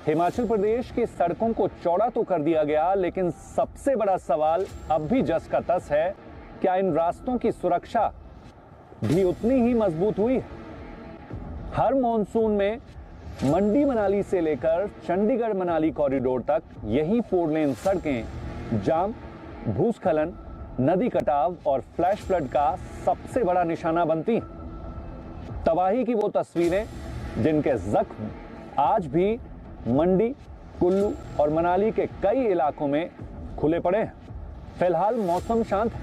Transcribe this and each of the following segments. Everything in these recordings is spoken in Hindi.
हिमाचल प्रदेश की सड़कों को चौड़ा तो कर दिया गया, लेकिन सबसे बड़ा सवाल अब भी जस का तस है, क्या इन रास्तों की सुरक्षा भी उतनी ही मजबूत हुई? हर मॉनसून में मंडी मनाली से लेकर चंडीगढ़ मनाली कॉरिडोर तक यही 4 लेन सड़कें जाम, भूस्खलन, नदी कटाव और फ्लैश फ्लड का सबसे बड़ा निशाना बनती। तबाही की वो तस्वीरें जिनके जख्म आज भी मंडी, कुल्लू और मनाली के कई इलाकों में खुले पड़े हैं। फिलहाल मौसम शांत है,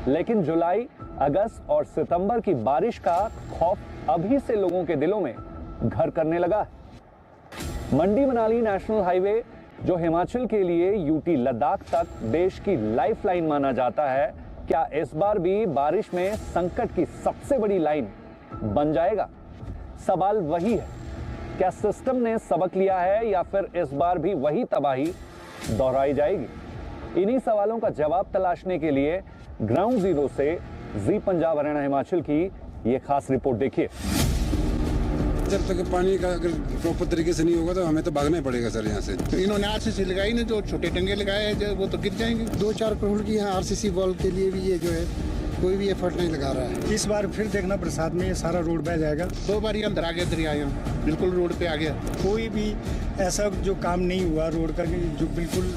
लेकिन जुलाई, अगस्त और सितंबर की बारिश का खौफ अभी से लोगों के दिलों में घर करने लगा है। मंडी मनाली नेशनल हाईवे, जो हिमाचल के लिए यूटी लद्दाख तक देश की लाइफलाइन माना जाता है, क्या इस बार भी बारिश में संकट की सबसे बड़ी लाइन बन जाएगा? सवाल वही है, क्या सिस्टम ने सबक लिया है या फिर इस बार भी वही तबाही दोहराई जाएगी? इन्हीं सवालों का जवाब तलाशने के लिए ग्राउंड जीरो से जी पंजाब हरियाणा हिमाचल की ये खास रिपोर्ट देखिए। जब तक पानी का अगर प्रॉपर तरीके से नहीं होगा तो हमें तो भागना ही पड़ेगा सर यहाँ से। तो इन्होंने आरसीसी लगाई ना, जो छोटे टंगे लगाए हैं वो तो गिर जाएंगे। 2-4 करोड़ की यहाँ आरसीसी वॉल के लिए भी ये जो है कोई भी एफर्ट नहीं लगा रहा है। इस बार फिर देखना बरसात में ये सारा रोड बह जाएगा। 2 बार अंदर आ गया दरिया, यहाँ बिल्कुल रोड पे आ गया। कोई भी ऐसा जो काम नहीं हुआ रोड का जो बिल्कुल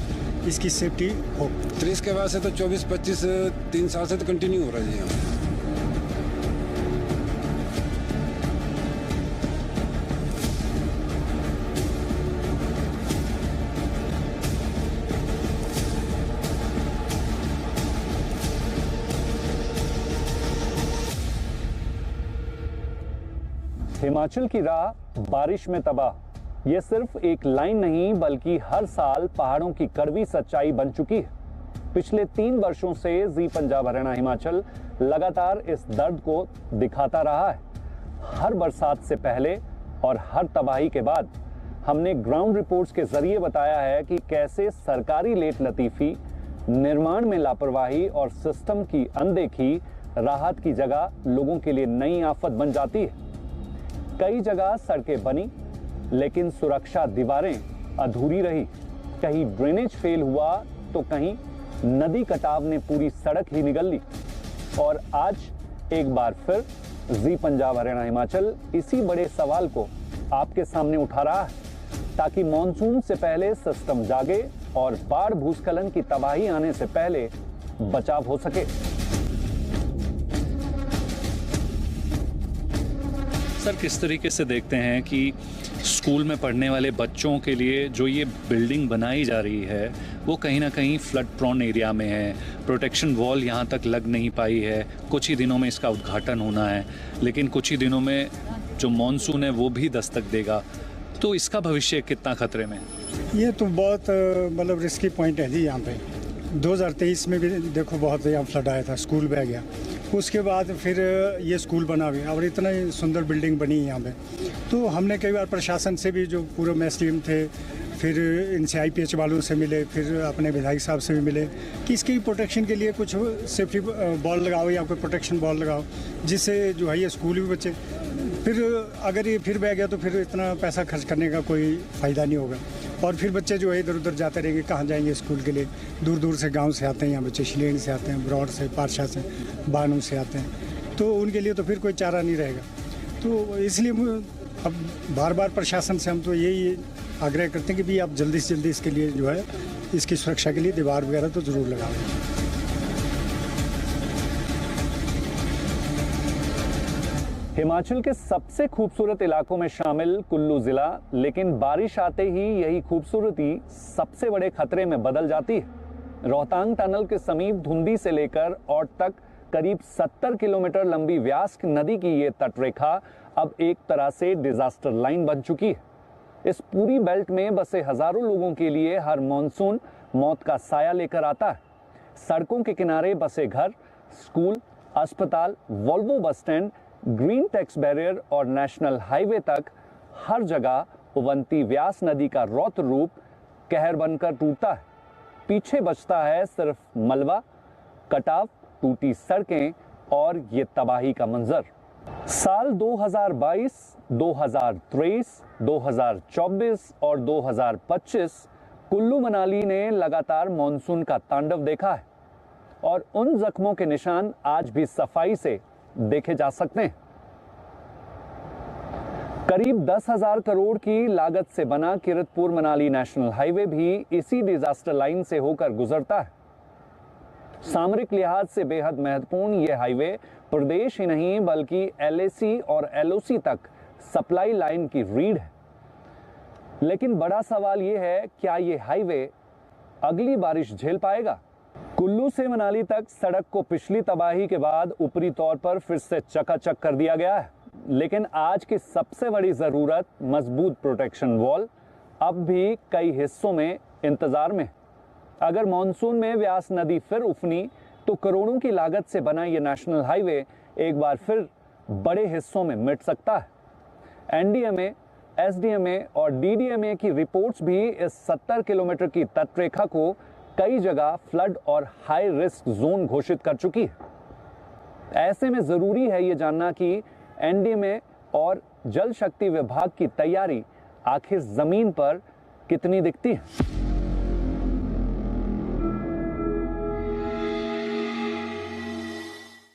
इसकी सेफ्टी हो। 30 के बाद से तो 24-25 3 साल से तो कंटिन्यू हो रहा है जी यहाँ। हिमाचल की राह बारिश में तबाह, यह सिर्फ एक लाइन नहीं बल्कि हर साल पहाड़ों की कड़वी सच्चाई बन चुकी है। पिछले 3 वर्षों से जी पंजाब हरियाणा हिमाचल लगातार इस दर्द को दिखाता रहा है। हर बरसात से पहले और हर तबाही के बाद हमने ग्राउंड रिपोर्ट्स के जरिए बताया है कि कैसे सरकारी लेट लतीफी, निर्माण में लापरवाही और सिस्टम की अनदेखी राहत की जगह लोगों के लिए नई आफत बन जाती है। कई जगह सड़कें बनी, लेकिन सुरक्षा दीवारें अधूरी रही। कहीं ड्रेनेज फेल हुआ तो कहीं नदी कटाव ने पूरी सड़क ही निगल ली। और आज एक बार फिर जी पंजाब हरियाणा हिमाचल इसी बड़े सवाल को आपके सामने उठा रहा है, ताकि मॉनसून से पहले सिस्टम जागे और बाढ़ भूस्खलन की तबाही आने से पहले बचाव हो सके। सर, किस तरीके से देखते हैं कि स्कूल में पढ़ने वाले बच्चों के लिए जो ये बिल्डिंग बनाई जा रही है वो कहीं ना कहीं फ्लड प्रोन एरिया में है, प्रोटेक्शन वॉल यहाँ तक लग नहीं पाई है। कुछ ही दिनों में इसका उद्घाटन होना है, लेकिन कुछ ही दिनों में जो मॉनसून है वो भी दस्तक देगा, तो इसका भविष्य कितना खतरे में है? ये तो बहुत मतलब रिस्की पॉइंट है जी। यहाँ पे 2023 में भी देखो बहुत यहाँ फ्लड आया था, स्कूल बह गया। उसके बाद फिर ये स्कूल बना हुआ और इतना ही सुंदर बिल्डिंग बनी है यहाँ पे। तो हमने कई बार प्रशासन से भी, जो पूरे मेस टीम थे, फिर इनसे IPH वालों से मिले, फिर अपने विधायक साहब से भी मिले कि इसकी प्रोटेक्शन के लिए कुछ सेफ्टी बॉल लगाओ या कोई प्रोटेक्शन बॉल लगाओ, जिससे जो है ये स्कूल भी बचे। फिर अगर ये फिर बह गया तो फिर इतना पैसा खर्च करने का कोई फ़ायदा नहीं होगा। और फिर बच्चे जो है इधर उधर जाते रहेंगे, कहाँ जाएंगे स्कूल के लिए? दूर दूर से गांव से आते हैं यहाँ बच्चे, शिलेंग से आते हैं, ब्रॉड से, पारशा से, बानू से आते हैं, तो उनके लिए तो फिर कोई चारा नहीं रहेगा। तो इसलिए अब बार बार प्रशासन से हम तो यही आग्रह करते हैं कि भी आप जल्दी से जल्दी इसके लिए जो है इसकी सुरक्षा के लिए दीवार वगैरह तो ज़रूर लगाओ। हिमाचल के सबसे खूबसूरत इलाकों में शामिल कुल्लू जिला, लेकिन बारिश आते ही यही खूबसूरती सबसे बड़े खतरे में बदल जाती है। रोहतांग टनल के समीप धुंधी से लेकर औट तक करीब 70 किलोमीटर लंबी व्यास नदी की ये तटरेखा अब एक तरह से डिजास्टर लाइन बन चुकी है। इस पूरी बेल्ट में बसे हजारों लोगों के लिए हर मॉनसून मौत का साया लेकर आता है। सड़कों के किनारे बसे घर, स्कूल, अस्पताल, Volvo bus stand, green tax barrier और नेशनल हाईवे तक हर जगह उबलती व्यास नदी का रौद्र रूप कहर बनकर टूटता है। पीछे बचता है सिर्फ मलबा, कटाव, टूटी सड़कें और ये तबाही का मंजर। साल 2022 2023, 2024 और 2025 कुल्लू मनाली ने लगातार मानसून का तांडव देखा है और उन जख्मों के निशान आज भी सफाई से देखे जा सकते हैं। करीब 10,000 करोड़ की लागत से बना किरतपुर मनाली नेशनल हाईवे भी इसी डिजास्टर लाइन से होकर गुजरता है। सामरिक लिहाज से बेहद महत्वपूर्ण यह हाईवे प्रदेश ही नहीं बल्कि LAC और LOC तक सप्लाई लाइन की रीढ़ है। लेकिन बड़ा सवाल यह है, क्या यह हाईवे अगली बारिश झेल पाएगा? कुल्लू से मनाली तक सड़क को पिछली तबाही के बाद ऊपरी तौर पर फिर से चकाचक कर दिया गया है, लेकिन आज की सबसे बड़ी जरूरत मजबूत प्रोटेक्शन वॉल अब भी कई हिस्सों में इंतजार में। अगर मानसून में व्यास नदी फिर उफनी तो करोड़ों की लागत से बना यह नेशनल हाईवे एक बार फिर बड़े हिस्सों में मिट सकता है। NDMA, SDMA और DDMA की रिपोर्ट्स भी इस 70 किलोमीटर की तटरेखा को कई जगह फ्लड और हाई रिस्क जोन घोषित कर चुकी है। ऐसे में जरूरी है यह जानना कि NDMA और जल शक्ति विभाग की तैयारी आखिर जमीन पर कितनी दिखती है।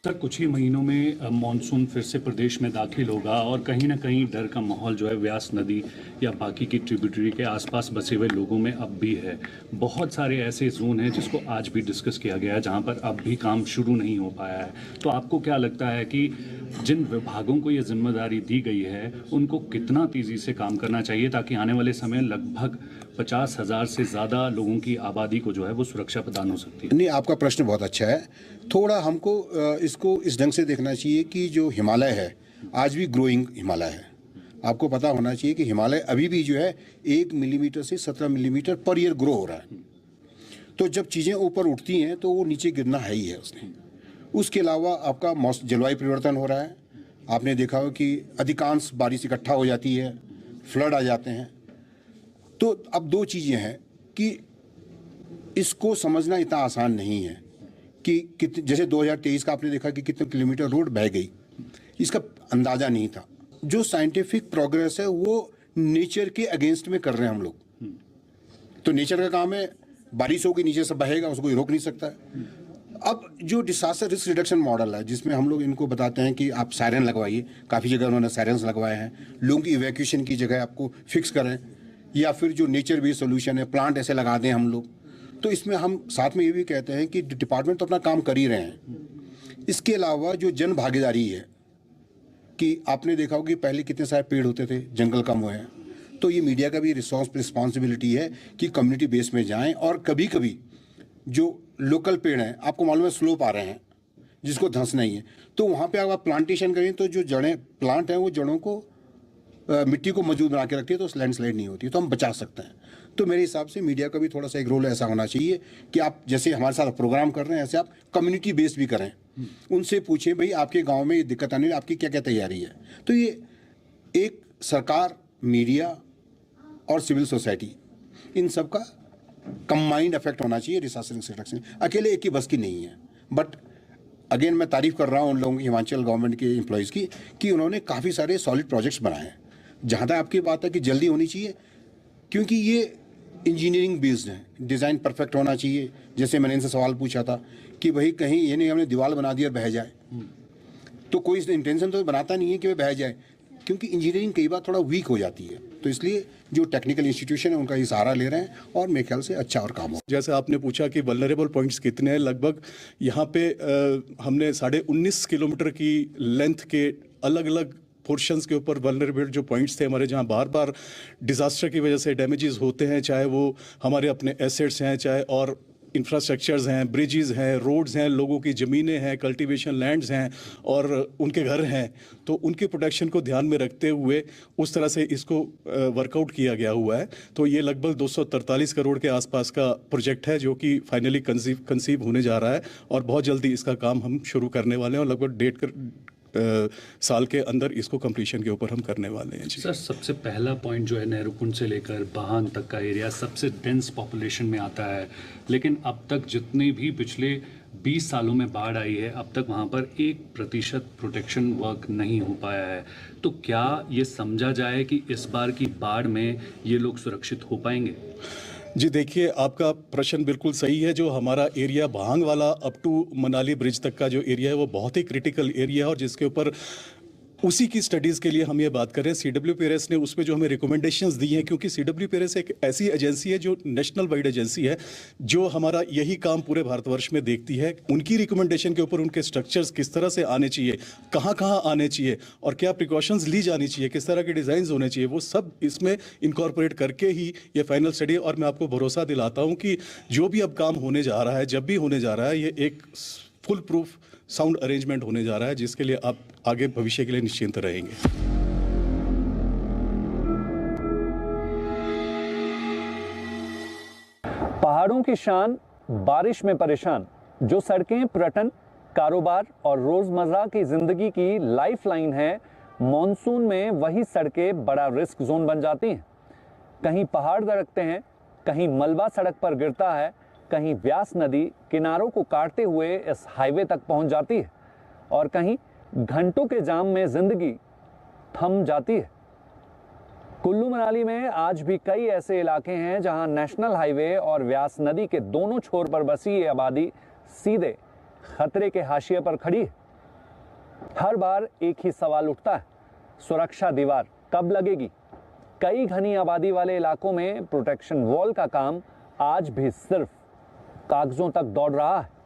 सर, कुछ ही महीनों में मॉनसून फिर से प्रदेश में दाखिल होगा और कहीं ना कहीं डर का माहौल जो है व्यास नदी या बाकी की ट्रिब्यूटरी के आसपास बसे हुए लोगों में अब भी है। बहुत सारे ऐसे जोन हैं जिसको आज भी डिस्कस किया गया है जहां पर अब भी काम शुरू नहीं हो पाया है। तो आपको क्या लगता है कि जिन विभागों को ये जिम्मेदारी दी गई है उनको कितना तेजी से काम करना चाहिए ताकि आने वाले समय लगभग 50,000 से ज़्यादा लोगों की आबादी को जो है वो सुरक्षा प्रदान हो सकती है? नहीं, आपका प्रश्न बहुत अच्छा है। थोड़ा हमको इसको इस ढंग से देखना चाहिए कि जो हिमालय है आज भी ग्रोइंग हिमालय है। आपको पता होना चाहिए कि हिमालय अभी भी जो है 1 मिलीमीटर से 17 मिलीमीटर पर ईयर ग्रो हो रहा है। तो जब चीज़ें ऊपर उठती हैं तो वो नीचे गिरना है ही है उसने। उसके अलावा आपका जलवायु परिवर्तन हो रहा है। आपने देखा हो कि अधिकांश बारिश इकट्ठा हो जाती है, फ्लड आ जाते हैं। तो अब दो चीज़ें हैं कि इसको समझना इतना आसान नहीं है कि जैसे 2023 का आपने देखा कि कितने किलोमीटर रोड बह गई, इसका अंदाज़ा नहीं था। जो साइंटिफिक प्रोग्रेस है वो नेचर के अगेंस्ट में कर रहे हैं हम लोग। तो नेचर का काम है, बारिश होगी नीचे से बहेगा, उसको कोई रोक नहीं सकता है। अब जो डिसास्टर रिस्क रिडक्शन मॉडल है जिसमें हम लोग इनको बताते हैं कि आप सायरन लगवाइए, काफ़ी जगह उन्होंने सायरन्स लगवाए हैं, लोगों की इवैक्यूएशन की जगह आपको फिक्स करें, या फिर जो नेचर बेस्ड सोल्यूशन है प्लांट ऐसे लगा दें हम लोग। तो इसमें हम साथ में ये भी कहते हैं कि डिपार्टमेंट तो अपना काम कर ही रहे हैं। इसके अलावा जो जन भागीदारी है कि आपने देखा होगा कि पहले कितने सारे पेड़ होते थे, जंगल कम हुए हैं। तो ये मीडिया का भी रिस्पॉन्सिबिलिटी है कि कम्युनिटी बेस में जाएं और कभी कभी जो लोकल पेड़ हैं, आपको मालूम है स्लोप आ रहे हैं जिसको धंस नहीं है, तो वहाँ पे अगर आप प्लांटेशन करें तो जो जड़ें प्लांट हैं वो जड़ों को मिट्टी को मजबूत बना के रखती है, तो लैंडस्लाइड नहीं होती, तो हम बचा सकते हैं। तो मेरे हिसाब से मीडिया का भी थोड़ा सा एक रोल ऐसा होना चाहिए कि आप जैसे हमारे साथ प्रोग्राम कर रहे हैं ऐसे आप कम्युनिटी बेस्ड भी करें। उनसे पूछें भाई आपके गांव में ये दिक्कत आने, आपकी क्या क्या तैयारी है। तो ये एक सरकार, मीडिया और सिविल सोसाइटी, इन सब का कंबाइंड इफेक्ट होना चाहिए डिसास्टर रिडक्शन। अकेले एक ही बस की नहीं है। बट अगेन मैं तारीफ कर रहा हूँ उन लोगों की, हिमाचल गवर्नमेंट के एम्प्लॉयज़ की, कि उन्होंने काफ़ी सारे सॉलिड प्रोजेक्ट्स बनाए हैं। जहाँ तक आपकी बात है कि जल्दी होनी चाहिए, क्योंकि ये इंजीनियरिंग बेस्ड है, डिज़ाइन परफेक्ट होना चाहिए। जैसे मैंने इनसे सवाल पूछा था कि भाई कहीं ये नहीं हमने दीवार बना दी और बह जाए, तो कोई इंटेंशन तो बनाता नहीं है कि वह बह जाए, क्योंकि इंजीनियरिंग कई बार थोड़ा वीक हो जाती है। तो इसलिए जो टेक्निकल इंस्टीट्यूशन है उनका ये सहारा ले रहे हैं और मेरे ख्याल से अच्छा और काम हो। जैसे आपने पूछा कि वल्नरेबल पॉइंट्स कितने हैं, लगभग यहाँ पे हमने 19.5 किलोमीटर की लेंथ के अलग अलग पोर्शंस के ऊपर वल्नरेबल जो पॉइंट्स थे हमारे, जहाँ बार बार डिज़ास्टर की वजह से डैमेजेस होते हैं, चाहे वो हमारे अपने एसेट्स हैं, चाहे और इंफ्रास्ट्रक्चर्स हैं, ब्रिजेस हैं, रोड्स हैं, लोगों की ज़मीनें हैं, कल्टीवेशन लैंड्स हैं और उनके घर हैं। तो उनके प्रोटेक्शन को ध्यान में रखते हुए उस तरह से इसको वर्कआउट किया गया हुआ है। तो ये लगभग 243 करोड़ के आसपास का प्रोजेक्ट है जो कि फाइनली कंसीव होने जा रहा है और बहुत जल्दी इसका काम हम शुरू करने वाले हैं और लगभग 1.5 साल के अंदर इसको कंप्लीशन के ऊपर हम करने वाले हैं। जी सर, सबसे पहला पॉइंट जो है नेहरूकुंड से लेकर बाहांग तक का एरिया सबसे डेंस पॉपुलेशन में आता है, लेकिन अब तक जितने भी पिछले 20 सालों में बाढ़ आई है, अब तक वहाँ पर 1% प्रोटेक्शन वर्क नहीं हो पाया है। तो क्या ये समझा जाए कि इस बार की बाढ़ में ये लोग सुरक्षित हो पाएंगे? जी देखिए, आपका प्रश्न बिल्कुल सही है। जो हमारा एरिया भांग वाला अप टू मनाली ब्रिज तक का जो एरिया है वो बहुत ही क्रिटिकल एरिया है, और जिसके ऊपर उसी की स्टडीज़ के लिए हम ये बात कर रहे हैं। CWPRS ने उसमें जो हमें रिकमेंडेशंस दी हैं, क्योंकि CWPRS एक ऐसी एजेंसी है जो नेशनल वाइड एजेंसी है, जो हमारा यही काम पूरे भारतवर्ष में देखती है। उनकी रिकमेंडेशन के ऊपर उनके स्ट्रक्चर्स किस तरह से आने चाहिए, कहाँ कहाँ आने चाहिए और क्या प्रिकॉशंस ली जानी चाहिए, किस तरह के डिज़ाइन होने चाहिए, वो सब इसमें इनकॉर्पोरेट करके ही ये फाइनल स्टडी। और मैं आपको भरोसा दिलाता हूँ कि जो भी अब काम होने जा रहा है, जब भी होने जा रहा है, ये एक फुल प्रूफ साउंड अरेंजमेंट होने जा रहा है, जिसके लिए आप आगे भविष्य के लिए निश्चिंत रहेंगे। पहाड़ों की शान, बारिश में परेशान, जो सड़कें पर्यटन, कारोबार और रोजमर्रा की जिंदगी की लाइफलाइन है, मॉनसून में वही सड़कें बड़ा रिस्क जोन बन जाती हैं। कहीं पहाड़ दरकते हैं, कहीं मलबा सड़क पर गिरता है, कहीं व्यास नदी किनारों को काटते हुए इस हाईवे तक पहुंच जाती है, और कहीं घंटों के जाम में जिंदगी थम जाती है। कुल्लू मनाली में आज भी कई ऐसे इलाके हैं जहां नेशनल हाईवे और व्यास नदी के दोनों छोर पर बसी ये आबादी सीधे खतरे के हाशिए पर खड़ी है। हर बार एक ही सवाल उठता है, सुरक्षा दीवार कब लगेगी? कई घनी आबादी वाले इलाकों में प्रोटेक्शन वॉल का काम आज भी सिर्फ कागजों तक दौड़ रहा है।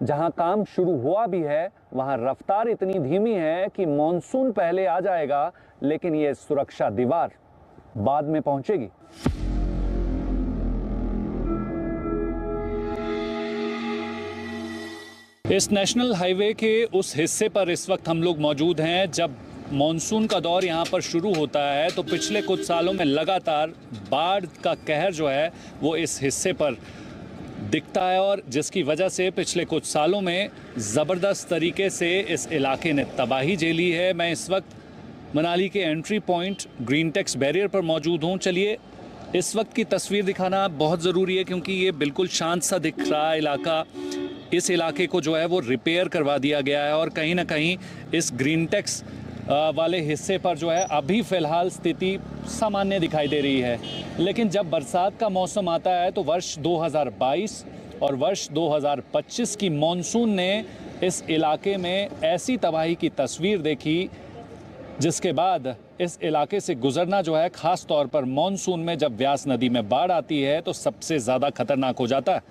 जहां काम शुरू हुआ भी है, वहां रफ्तार इतनी धीमी है कि मॉनसून पहले आ जाएगा, लेकिन यह सुरक्षा दीवार बाद में पहुंचेगी। इस नेशनल हाईवे के उस हिस्से पर इस वक्त हम लोग मौजूद हैं। जब मॉनसून का दौर यहाँ पर शुरू होता है तो पिछले कुछ सालों में लगातार बाढ़ का कहर जो है वो इस हिस्से पर दिखता है, और जिसकी वजह से पिछले कुछ सालों में ज़बरदस्त तरीके से इस इलाके ने तबाही झेली है। मैं इस वक्त मनाली के entry point green tax barrier पर मौजूद हूँ। चलिए इस वक्त की तस्वीर दिखाना बहुत ज़रूरी है, क्योंकि ये बिल्कुल शांत सा दिख रहा इलाका, इस इलाके को जो है वो रिपेयर करवा दिया गया है, और कहीं ना कहीं इस ग्रीन टेक्स वाले हिस्से पर जो है अभी फ़िलहाल स्थिति सामान्य दिखाई दे रही है। लेकिन जब बरसात का मौसम आता है तो वर्ष 2022 और वर्ष 2025 की मॉनसून ने इस इलाके में ऐसी तबाही की तस्वीर देखी, जिसके बाद इस इलाके से गुजरना जो है, ख़ास तौर पर मॉनसून में जब व्यास नदी में बाढ़ आती है तो सबसे ज़्यादा खतरनाक हो जाता है।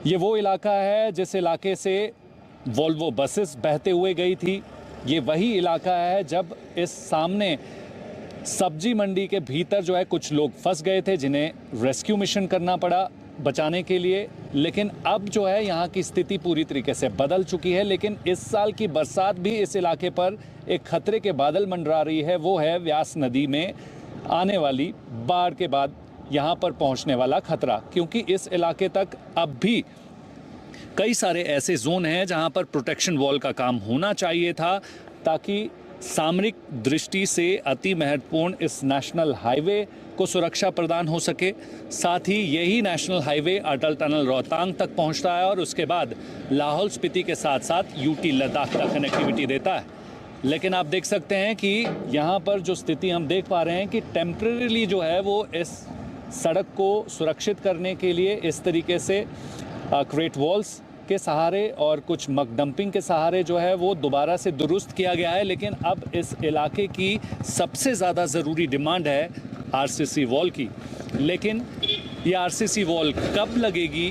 ये वो इलाका है जिस इलाके से वोल्वो बसेस बहते हुए गई थी। ये वही इलाका है जब इस सामने सब्जी मंडी के भीतर जो है कुछ लोग फंस गए थे, जिन्हें रेस्क्यू मिशन करना पड़ा बचाने के लिए। लेकिन अब जो है यहाँ की स्थिति पूरी तरीके से बदल चुकी है। लेकिन इस साल की बरसात भी इस इलाके पर एक खतरे के बादल मंडरा रही है। वो है व्यास नदी में आने वाली बाढ़ के बाद यहाँ पर पहुँचने वाला खतरा, क्योंकि इस इलाके तक अब भी कई सारे ऐसे जोन हैं जहां पर प्रोटेक्शन वॉल का काम होना चाहिए था, ताकि सामरिक दृष्टि से अति महत्वपूर्ण इस नेशनल हाईवे को सुरक्षा प्रदान हो सके। साथ ही यही नेशनल हाईवे अटल टनल रोहतांग तक पहुंचता है और उसके बाद लाहौल स्पीति के साथ साथ यूटी लद्दाख तक कनेक्टिविटी देता है। लेकिन आप देख सकते हैं कि यहाँ पर जो स्थिति हम देख पा रहे हैं कि टेम्परेरीली जो है वो इस सड़क को सुरक्षित करने के लिए इस तरीके से क्रेट वॉल्स के सहारे और कुछ मक डंपिंग के सहारे जो है वो दोबारा से दुरुस्त किया गया है। लेकिन अब इस इलाके की सबसे ज़्यादा ज़रूरी डिमांड है आरसीसी वॉल की। लेकिन ये आरसीसी वॉल कब लगेगी,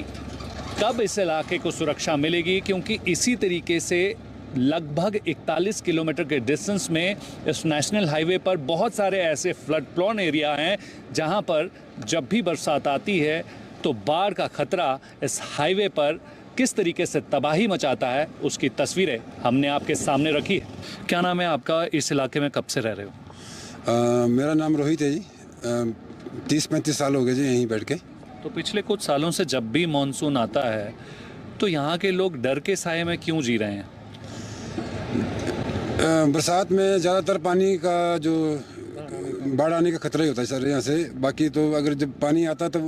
कब इस इलाके को सुरक्षा मिलेगी? क्योंकि इसी तरीके से लगभग 41 किलोमीटर के डिस्टेंस में इस नेशनल हाईवे पर बहुत सारे ऐसे फ्लड प्रोन एरिया हैं जहां पर जब भी बरसात आती है तो बाढ़ का खतरा इस हाईवे पर किस तरीके से तबाही मचाता है, उसकी तस्वीरें हमने आपके सामने रखी है। क्या नाम है आपका? इस इलाके में कब से रह रहे हो? मेरा नाम रोहित है जी। 30-35 साल हो गए जी यहीं बैठ के। तो पिछले कुछ सालों से जब भी मॉनसून आता है तो यहाँ के लोग डर के साए में क्यों जी रहे हैं? बरसात में ज़्यादातर पानी का जो बाढ़ आने का खतरा ही होता है सर यहाँ से। बाकी तो अगर जब पानी आता है तो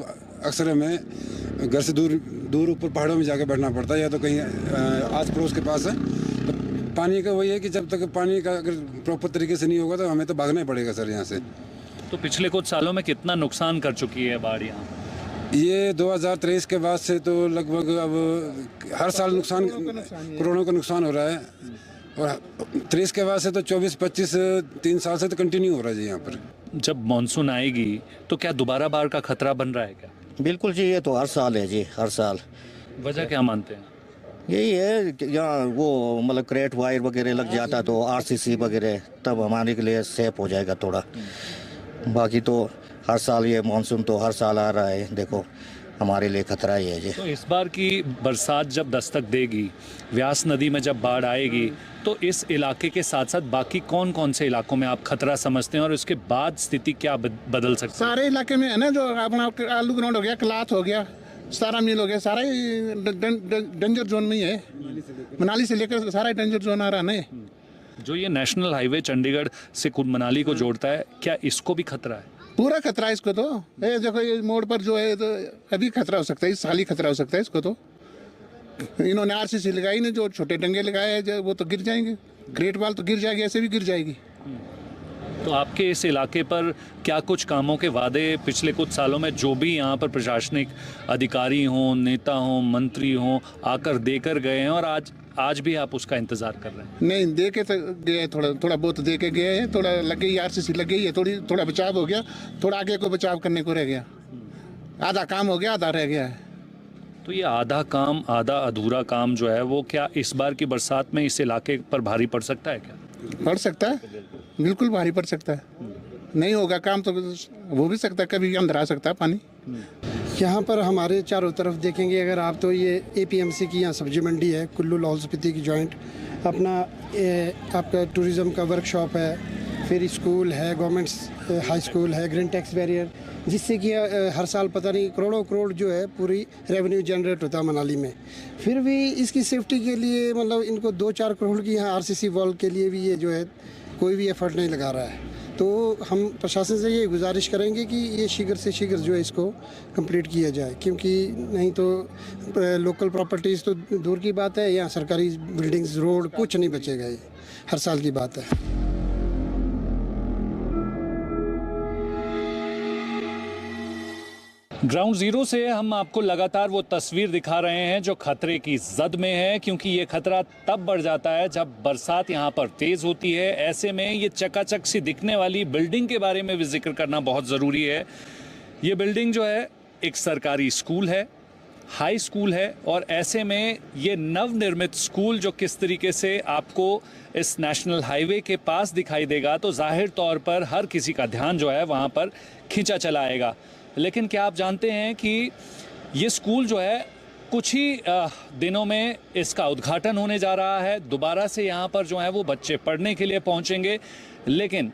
अक्सर हमें घर से दूर दूर ऊपर पहाड़ों में जाकर बैठना पड़ता है, या तो कहीं आस पड़ोस के पास है। तो पानी का वही है कि जब तक पानी का अगर प्रॉपर तरीके से नहीं होगा तो हमें तो भागना ही पड़ेगा सर यहाँ से। तो पिछले कुछ सालों में कितना नुकसान कर चुकी है बाढ़ यहाँ? ये 2023 के बाद से तो लगभग अब हर साल नुकसान, करोड़ों का नुकसान हो रहा है। और 23 के बाद से तो 24-25 3 साल से तो कंटिन्यू हो रहा है जी यहाँ पर। जब मानसून आएगी तो क्या दोबारा बाढ़ का खतरा बन रहा है क्या? बिल्कुल जी, ये तो हर साल है जी, हर साल। वजह क्या मानते हैं? यही है कि यहाँ वो मतलब क्रेट वायर वगैरह लग जाता तो आरसीसी वगैरह, तब हमारे के लिए सेफ हो जाएगा थोड़ा। बाकी तो हर साल ये मानसून तो हर साल आ रहा है, देखो हमारे लिए खतरा ही है जी। तो इस बार की बरसात जब दस्तक देगी, व्यास नदी में जब बाढ़ आएगी, तो इस इलाके के साथ साथ बाकी कौन कौन से इलाकों में आप खतरा समझते हैं और उसके बाद स्थिति क्या बदल सकती है? सारे इलाके में है ना, जो अपना आलू ग्राउंड हो गया, कलाथ हो गया, सारा मिल हो गया, सारा ही डेंजर जोन में ही है। मनाली से लेकर सारा डेंजर जोन आ रहा है। जो ये नेशनल हाईवे चंडीगढ़ से मनाली को जोड़ता है, क्या इसको भी खतरा है? पूरा खतरा है इसको तो। ये देखो ये मोड़ पर जो है तो अभी खतरा हो सकता है, इस साल ही खतरा हो सकता है इसको तो। इन्होंने आरसीसी लगाई नहीं, जो छोटे डंगे लगाए हैं वो तो गिर जाएंगे, ग्रेट वाल तो गिर जाएगी, ऐसे भी गिर जाएगी। तो आपके इस इलाके पर क्या कुछ कामों के वादे पिछले कुछ सालों में जो भी यहाँ पर प्रशासनिक अधिकारी हों, नेता हों, मंत्री हों, आकर देकर गए हैं और आज भी आप उसका इंतजार कर रहे हैं? नहीं, दे के तो गए, थोड़ा बहुत दे के गए हैं, थोड़ा लग गई आरसीसी लग गई है, थोड़ा बचाव हो गया, थोड़ा आगे को बचाव करने को रह गया। आधा काम हो गया, आधा रह गया है। तो ये आधा काम, आधा अधूरा काम जो है वो क्या इस बार की बरसात में इस इलाके पर भारी पड़ सकता है क्या? पड़ सकता है, बिल्कुल भारी पड़ सकता है। नहीं होगा काम तो वो भी सकता है, कभी अंदर आ सकता है पानी। यहाँ पर हमारे चारों तरफ देखेंगे अगर आप तो ये APMC की यहाँ सब्जी मंडी है, कुल्लू लाहौल स्पीति की जॉइंट, अपना आपका टूरिज़्म का वर्कशॉप है, फिर स्कूल है, गवर्नमेंट हाई स्कूल है, ग्रीन टैक्स बैरियर, जिससे कि हर साल पता नहीं करोड़ों करोड़ जो है पूरी रेवेन्यू जनरेट होता है मनाली में। फिर भी इसकी सेफ्टी के लिए मतलब इनको 2-4 करोड़ की यहाँ RCC वॉल के लिए भी ये जो है कोई भी एफर्ट नहीं लगा रहा है। तो हम प्रशासन से ये गुजारिश करेंगे कि ये शीघ्र से शीघ्र जो है इसको कंप्लीट किया जाए, क्योंकि नहीं तो लोकल प्रॉपर्टीज़ तो दूर की बात है, यहाँ सरकारी बिल्डिंग्स, रोड कुछ नहीं बचेगा। ये हर साल की बात है। ग्राउंड जीरो से हम आपको लगातार वो तस्वीर दिखा रहे हैं जो खतरे की जद में है, क्योंकि ये खतरा तब बढ़ जाता है जब बरसात यहाँ पर तेज होती है। ऐसे में ये चकाचक सी दिखने वाली बिल्डिंग के बारे में भी जिक्र करना बहुत ज़रूरी है। ये बिल्डिंग जो है एक सरकारी स्कूल है, हाई स्कूल है, और ऐसे में ये नवनिर्मित स्कूल जो किस तरीके से आपको इस नेशनल हाईवे के पास दिखाई देगा, तो जाहिर तौर पर हर किसी का ध्यान जो है वहाँ पर खींचा चला आएगा। लेकिन क्या आप जानते हैं कि ये स्कूल जो है कुछ ही दिनों में इसका उद्घाटन होने जा रहा है। दोबारा से यहाँ पर जो है वो बच्चे पढ़ने के लिए पहुँचेंगे, लेकिन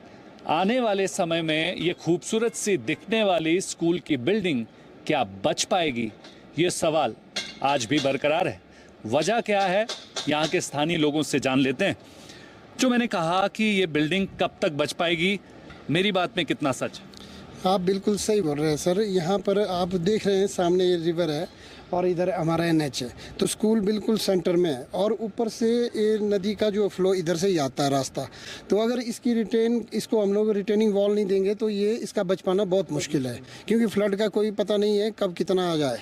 आने वाले समय में ये खूबसूरत सी दिखने वाली स्कूल की बिल्डिंग क्या बच पाएगी, ये सवाल आज भी बरकरार है। वजह क्या है, यहाँ के स्थानीय लोगों से जान लेते हैं। जो मैंने कहा कि ये बिल्डिंग कब तक बच पाएगी, मेरी बात में कितना सच है? आप बिल्कुल सही बोल रहे हैं सर। यहाँ पर आप देख रहे हैं सामने ये रिवर है और इधर हमारा NH है, तो स्कूल बिल्कुल सेंटर में है और ऊपर से ये नदी का जो फ्लो इधर से ही आता है रास्ता। तो अगर इसको हम लोग रिटेनिंग वॉल नहीं देंगे तो ये इसका बच पाना बहुत मुश्किल है, क्योंकि फ्लड का कोई पता नहीं है कब कितना आ जाए।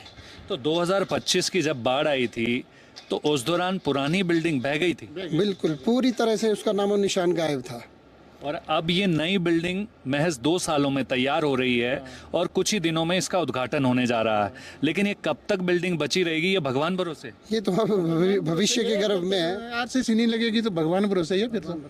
तो 2025 की जब बाढ़ आई थी तो उस दौरान पुरानी बिल्डिंग बह गई थी, बिल्कुल पूरी तरह से उसका नामो निशान गायब था। और अब ये नई बिल्डिंग महज 2 सालों में तैयार हो रही है और कुछ ही दिनों में इसका उद्घाटन होने जा रहा है। लेकिन ये कब तक बिल्डिंग बची रहेगी, ये भगवान भरोसे? ये तो भविष्य के गर्भ में है। RCC नहीं लगेगी तो भगवान भरोसे ही है। फिर तो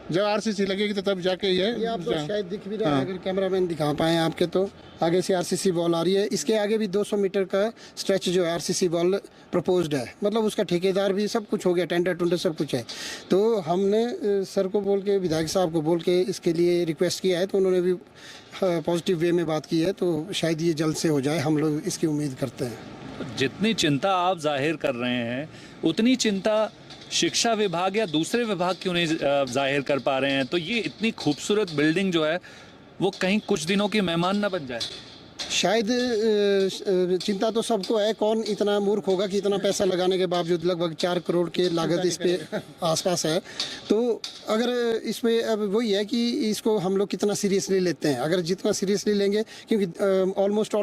जब RCC लगेगी तो तब जाके ये आपको शायद दिख भी रहा है, अगर कैमरामैन दिखा पाए आपके, तो आगे से RCC वॉल आ रही है। इसके आगे भी 200 मीटर का स्ट्रेच जो है RCC वॉल प्रपोज्ड है, मतलब उसका ठेकेदार भी सब कुछ हो गया, टेंडर सब कुछ है। तो हमने सर को बोल के, विधायक साहब को बोल के इसके लिए रिक्वेस्ट किया है, तो उन्होंने भी पॉजिटिव वे में बात की है, तो शायद ये जल्द से हो जाए, हम लोग इसकी उम्मीद करते हैं। जितनी चिंता आप जाहिर कर रहे हैं उतनी चिंता शिक्षा विभाग या दूसरे विभाग क्यों नहीं जाहिर कर पा रहे हैं? तो ये इतनी खूबसूरत बिल्डिंग जो है वो कहीं कुछ दिनों की मेहमान ना बन जाए। शायद चिंता तो सबको है, कौन इतना मूर्ख होगा कि इतना पैसा लगाने के बावजूद लगभग 4 करोड़ के लागत इस पे आसपास है। तो अगर इसमें अब वही है कि इसको हम लोग कितना सीरियसली लेते हैं। अगर जितना सीरियसली लेंगे, क्योंकि ऑलमोस्ट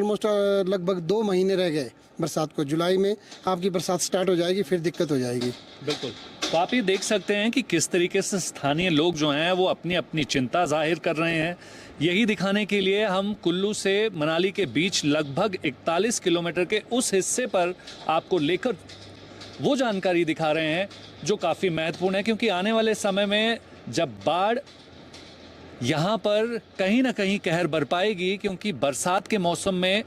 लगभग 2 महीने रह गए बरसात को, जुलाई में आपकी बरसात स्टार्ट हो जाएगी, फिर दिक्कत हो जाएगी। बिल्कुल। तो आप ये देख सकते हैं कि किस तरीके से स्थानीय लोग जो हैं वो अपनी अपनी चिंता जाहिर कर रहे हैं। यही दिखाने के लिए हम कुल्लू से मनाली के बीच लगभग 41 किलोमीटर के उस हिस्से पर आपको लेकर वो जानकारी दिखा रहे हैं जो काफ़ी महत्वपूर्ण है, क्योंकि आने वाले समय में जब बाढ़ यहाँ पर कहीं ना कहीं कहर बरपाएगी, क्योंकि बरसात के मौसम में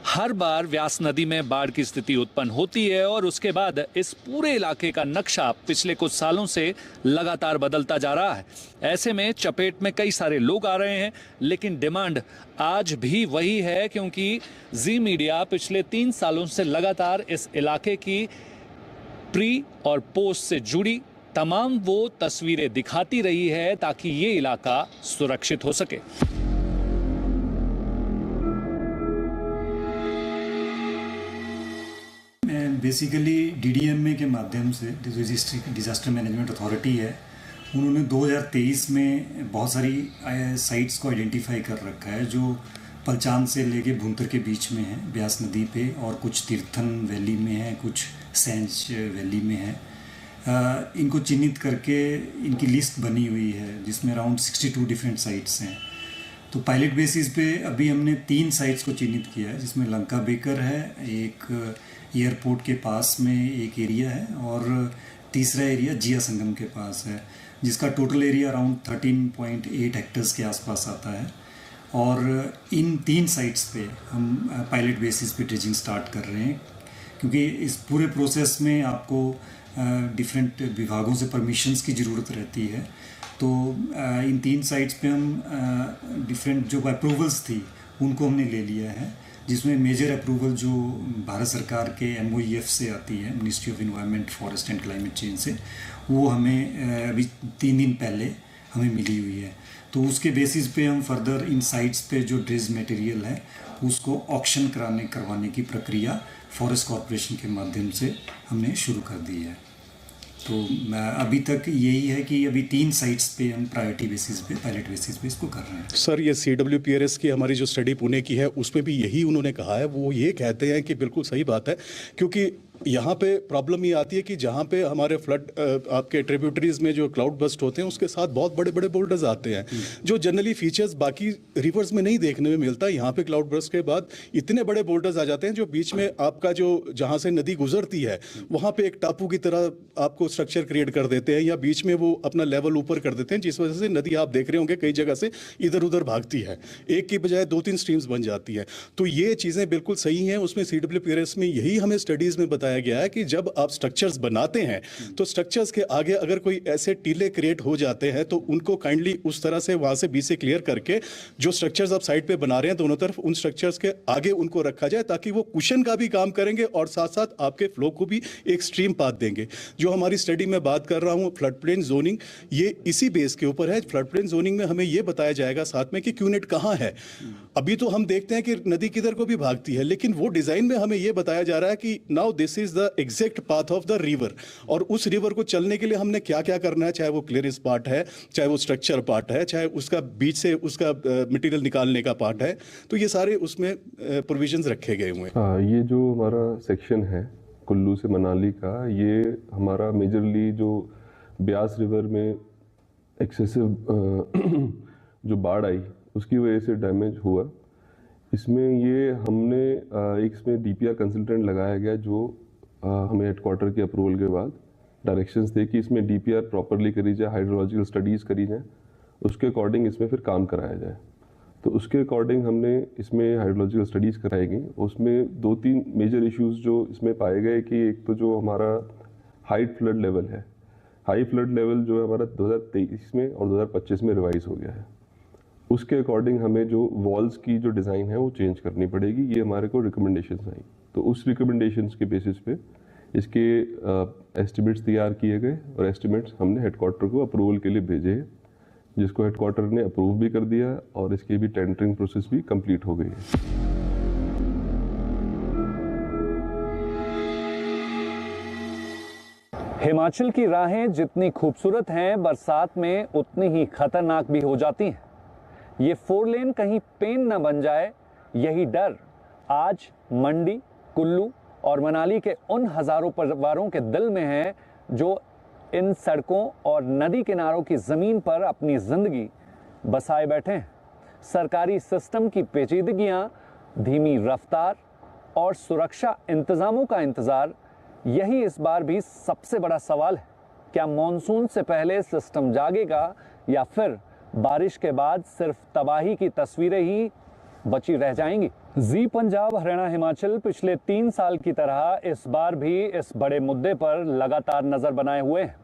हर बार व्यास नदी में बाढ़ की स्थिति उत्पन्न होती है और उसके बाद इस पूरे इलाके का नक्शा पिछले कुछ सालों से लगातार बदलता जा रहा है। ऐसे में चपेट में कई सारे लोग आ रहे हैं, लेकिन डिमांड आज भी वही है, क्योंकि जी मीडिया पिछले 3 सालों से लगातार इस इलाके की प्री और पोस्ट से जुड़ी तमाम वो तस्वीरें दिखाती रही है ताकि ये इलाका सुरक्षित हो सके। बेसिकली डीडीएमए के माध्यम से, डिजास्टर मैनेजमेंट अथॉरिटी है, उन्होंने 2023 में बहुत सारी साइट्स को आइडेंटिफाई कर रखा है जो पलचान से लेके भुंतर के बीच में है, ब्यास नदी पे, और कुछ तीर्थन वैली में है, कुछ सैंज वैली में है। इनको चिन्हित करके इनकी लिस्ट बनी हुई है जिसमें अराउंड 62 डिफरेंट साइट्स हैं। तो पायलट बेसिस पे अभी हमने 3 साइट्स को चिन्हित किया है, जिसमें लंका बेकर है, एक एयरपोर्ट के पास में एक एरिया है, और तीसरा एरिया जिया संगम के पास है, जिसका टोटल एरिया अराउंड 13.8 हेक्टर्स के आसपास आता है। और इन 3 साइट्स पे हम पायलट बेसिस पे ड्रेजिंग स्टार्ट कर रहे हैं, क्योंकि इस पूरे प्रोसेस में आपको डिफरेंट विभागों से परमिशंस की ज़रूरत रहती है। तो इन 3 साइट्स पे हम डिफरेंट जो अप्रूवल्स थी उनको हमने ले लिया है, जिसमें मेजर अप्रूवल जो भारत सरकार के MOEF से आती है, ministry of environment, forest and climate change से, वो हमें अभी 3 दिन पहले हमें मिली हुई है। तो उसके बेसिस पे हम फर्दर इन साइट्स पे जो ड्रेज मटेरियल है उसको ऑक्शन करवाने की प्रक्रिया फॉरेस्ट कॉरपोरेशन के माध्यम से हमने शुरू कर दी है। तो अभी तक यही है कि अभी 3 साइट्स पे हम प्रायोरिटी बेसिस पे, पायलट बेसिस पे इसको कर रहे हैं। सर, ये CWPRS की हमारी जो स्टडी पुणे की है उसमें भी यही उन्होंने कहा है। वो ये कहते हैं कि बिल्कुल सही बात है, क्योंकि यहाँ पे प्रॉब्लम ये आती है कि जहाँ पे हमारे फ्लड आपके ट्रिब्यूटरीज में जो क्लाउड बस्ट होते हैं उसके साथ बहुत बड़े बड़े बोल्डर्स आते हैं जो जनरली फीचर्स बाकी रिवर्स में नहीं देखने में मिलता। यहाँ पे क्लाउड बस्ट के बाद इतने बड़े बोल्डर्स आ जाते हैं जो बीच में आपका जो जहाँ से नदी गुजरती है वहाँ पे एक टापू की तरह आपको स्ट्रक्चर क्रिएट कर देते हैं, या बीच में वो अपना लेवल ऊपर कर देते हैं, जिस वजह से नदी आप देख रहे होंगे कई जगह से इधर उधर भागती है, एक की बजाय 2-3 स्ट्रीम्स बन जाती है। तो ये चीज़ें बिल्कुल सही हैं। उसमें CWPRS में यही हमें स्टडीज़ में बताया गया है कि जब आप स्ट्रक्चर्स बनाते हैं तो स्ट्रक्चर्स के आगे अगर कोई ऐसे टीले क्रिएट हो जाते हैं तो उनको काइंडली उस तरह से वहां से बीच से क्लियर करके जो स्ट्रक्चर्स आप साइड पे बना रहे हैं दोनों तरफ, उन स्ट्रक्चर्स के आगे उनको रखा जाए ताकि वो कुशन का भी काम करेंगे और साथ साथ आपके फ्लो को भी एक स्ट्रीम पाथ देंगे। जो हमारी स्टडी में बात कर रहा हूँ फ्लड प्लेन जोनिंग, ये इसी बेस के ऊपर है। फ्लड प्लेन जोनिंग में हमें ये बताया जाएगा साथ में कि क्यूनेट कहाँ है। अभी तो हम देखते हैं कि नदी किधर को भी भागती है, लेकिन वो डिजाइन में हमें ये बताया जा रहा है कि now this is the exact path of the river, और उस रिवर को चलने के लिए हमने क्या क्या करना है, चाहे वो क्लियरेंस पार्ट है, चाहे वो स्ट्रक्चर पार्ट है, चाहे उसका बीच से उसका मटेरियल निकालने का पार्ट है, तो ये सारे उसमें प्रोविजंस रखे गए हुए हैं। ये जो हमारा सेक्शन है कुल्लू से मनाली का, ये हमारा मेजरली जो ब्यास रिवर में एक्सेसिव जो बाढ़ आई उसकी वजह से डैमेज हुआ। इसमें ये हमने एक इसमें DPR कंसल्टेंट लगाया गया जो हमें हेडक्वार्टर के अप्रूवल के बाद डायरेक्शंस दे कि इसमें DPR प्रॉपरली करी जाए, हाइड्रोलॉजिकल स्टडीज़ करी जाए, उसके अकॉर्डिंग इसमें फिर काम कराया जाए। तो उसके अकॉर्डिंग हमने इसमें हाइड्रोलॉजिकल स्टडीज़ कराई गई। उसमें 2-3 मेजर इश्यूज जो इसमें पाए गए कि एक तो जो हमारा हाइट फ्लड लेवल है, हाई फ्लड लेवल जो है हमारा 2023 में और 2025 में रिवाइज हो गया है। उसके अकॉर्डिंग हमें जो वॉल्स की जो डिज़ाइन है वो चेंज करनी पड़ेगी, ये हमारे को रिकमेंडेशंस आई। तो उस रिकमेंडेशंस के बेसिस पे इसके एस्टिमेट्स तैयार किए गए और एस्टिमेट्स हमने हेडक्वार्टर को अप्रूवल के लिए भेजे, जिसको हेडक्वार्टर ने अप्रूव भी कर दिया और इसकी भी टेंडरिंग प्रोसेस भी कंप्लीट हो गई है। हिमाचल की राहें जितनी खूबसूरत हैं, बरसात में उतनी ही खतरनाक भी हो जाती हैं। ये 4 लेन कहीं पेन न बन जाए, यही डर आज मंडी, कुल्लू और मनाली के उन हजारों परिवारों के दिल में है जो इन सड़कों और नदी किनारों की ज़मीन पर अपनी ज़िंदगी बसाए बैठे हैं। सरकारी सिस्टम की पेचीदगियां, धीमी रफ्तार और सुरक्षा इंतजामों का इंतज़ार, यही इस बार भी सबसे बड़ा सवाल है। क्या मॉनसून से पहले सिस्टम जागेगा या फिर बारिश के बाद सिर्फ तबाही की तस्वीरें ही बची रह जाएंगी? जी पंजाब हरियाणा हिमाचल पिछले 3 साल की तरह इस बार भी इस बड़े मुद्दे पर लगातार नजर बनाए हुए हैं।